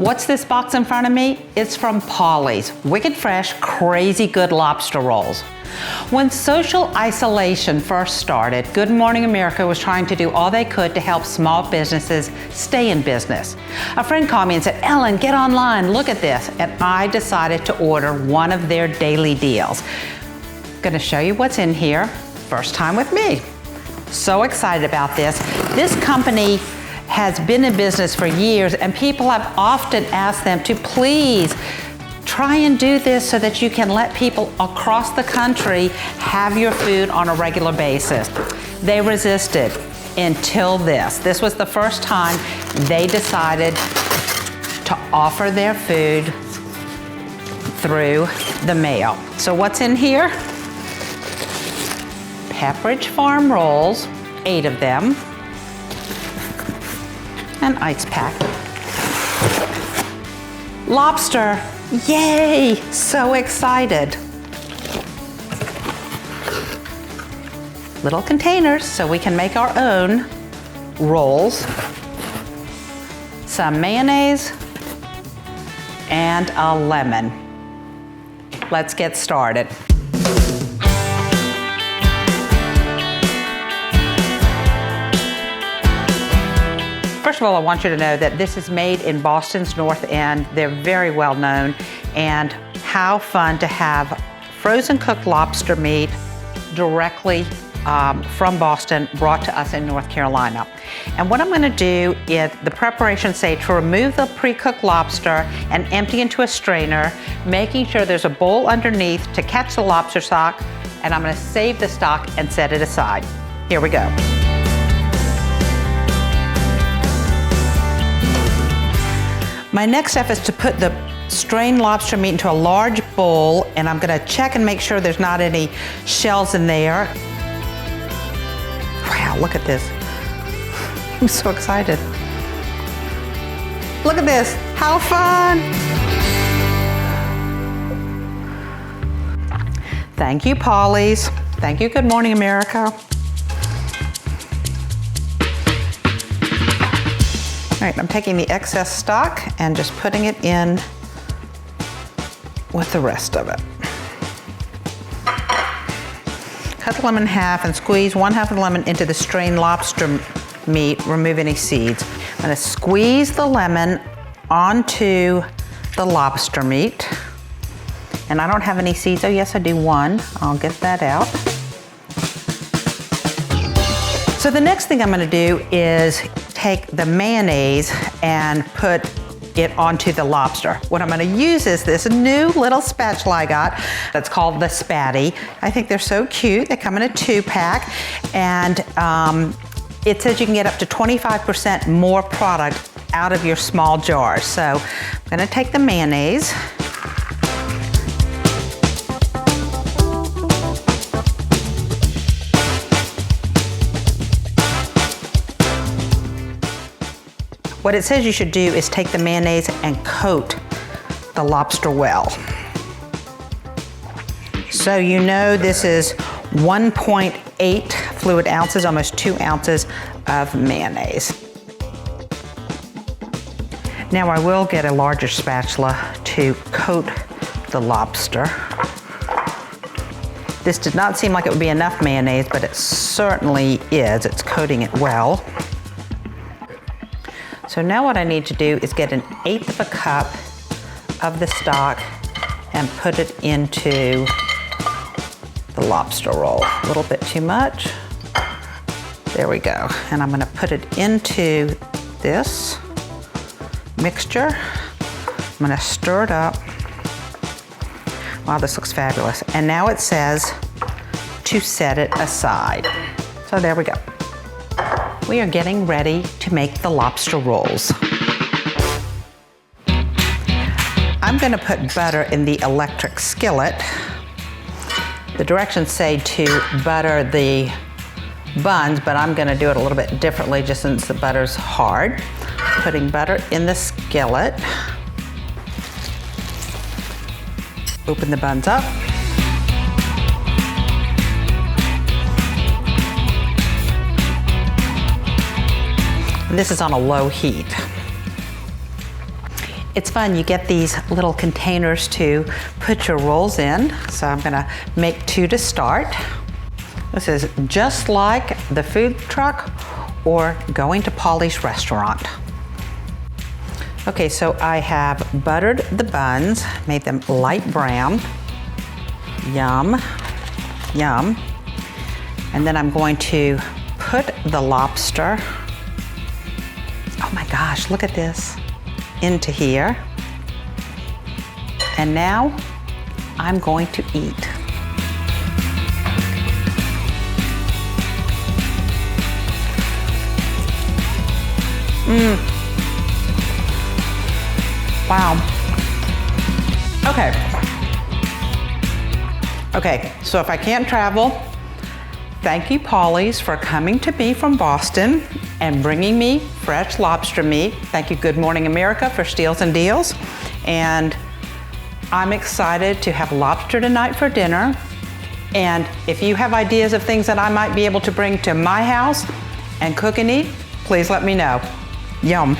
What's this box in front of me? It's from Pauli's Wicked Fresh, Crazy Good Lobster Rolls. When social isolation first started, Good Morning America was trying to do all they could to help small businesses stay in business. A friend called me and said, "Ellen, get online, look at this." And I decided to order one of their daily deals. Gonna show you what's in here. First time with me. So excited about this. This company has been in business for years, and people have often asked them to please try and do this so that you can let people across the country have your food on a regular basis. They resisted until this. This was the first time they decided to offer their food through the mail. So what's in here? Pepperidge Farm rolls, 8 of them. An ice pack. Lobster, yay, so excited. Little containers so we can make our own rolls. Some mayonnaise and a lemon. Let's get started. First of all, I want you to know that this is made in Boston's North End. They're very well known, and how fun to have frozen cooked lobster meat directly from Boston brought to us in North Carolina. And what I'm gonna do is, the preparations say to remove the pre-cooked lobster and empty into a strainer, making sure there's a bowl underneath to catch the lobster stock, and I'm gonna save the stock and set it aside. Here we go. My next step is to put the strained lobster meat into a large bowl, and I'm gonna check and make sure there's not any shells in there. Wow, look at this. I'm so excited. Look at this, how fun! Thank you, Pauli's. Thank you, Good Morning America. All right, I'm taking the excess stock and just putting it in with the rest of it. Cut the lemon in half and squeeze 1/2 of the lemon into the strained lobster meat, remove any seeds. I'm gonna squeeze the lemon onto the lobster meat. And I don't have any seeds. Oh yes, I do one. I'll get that out. So the next thing I'm gonna do is take the mayonnaise and put it onto the lobster. What I'm gonna use is this new little spatula I got that's called the Spatty. I think they're so cute. They come in a 2-pack, and it says you can get up to 25% more product out of your small jars. So I'm gonna take the mayonnaise. What it says you should do is take the mayonnaise and coat the lobster well. So you know this is 1.8 fluid ounces, almost 2 ounces of mayonnaise. Now I will get a larger spatula to coat the lobster. This did not seem like it would be enough mayonnaise, but it certainly is. It's coating it well. So now what I need to do is get 1/8 of a cup of the stock and put it into the lobster roll. A little bit too much. There we go. And I'm gonna put it into this mixture. I'm gonna stir it up. Wow, this looks fabulous. And now it says to set it aside. So there we go. We are getting ready to make the lobster rolls. I'm gonna put butter in the electric skillet. The directions say to butter the buns, but I'm gonna do it a little bit differently just since the butter's hard. Putting butter in the skillet. Open the buns up. And this is on a low heat. It's fun, you get these little containers to put your rolls in. So I'm gonna make 2 to start. This is just like the food truck or going to Pauli's restaurant. Okay, so I have buttered the buns, made them light brown. Yum, yum. And then I'm going to put the lobster, oh my gosh, look at this, into here. And now I'm going to eat. Wow. Okay, so if I can't travel, thank you, Pauli's, for coming to me from Boston and bringing me fresh lobster meat. Thank you, Good Morning America, for Steals and Deals. And I'm excited to have lobster tonight for dinner. And if you have ideas of things that I might be able to bring to my house and cook and eat, please let me know. Yum.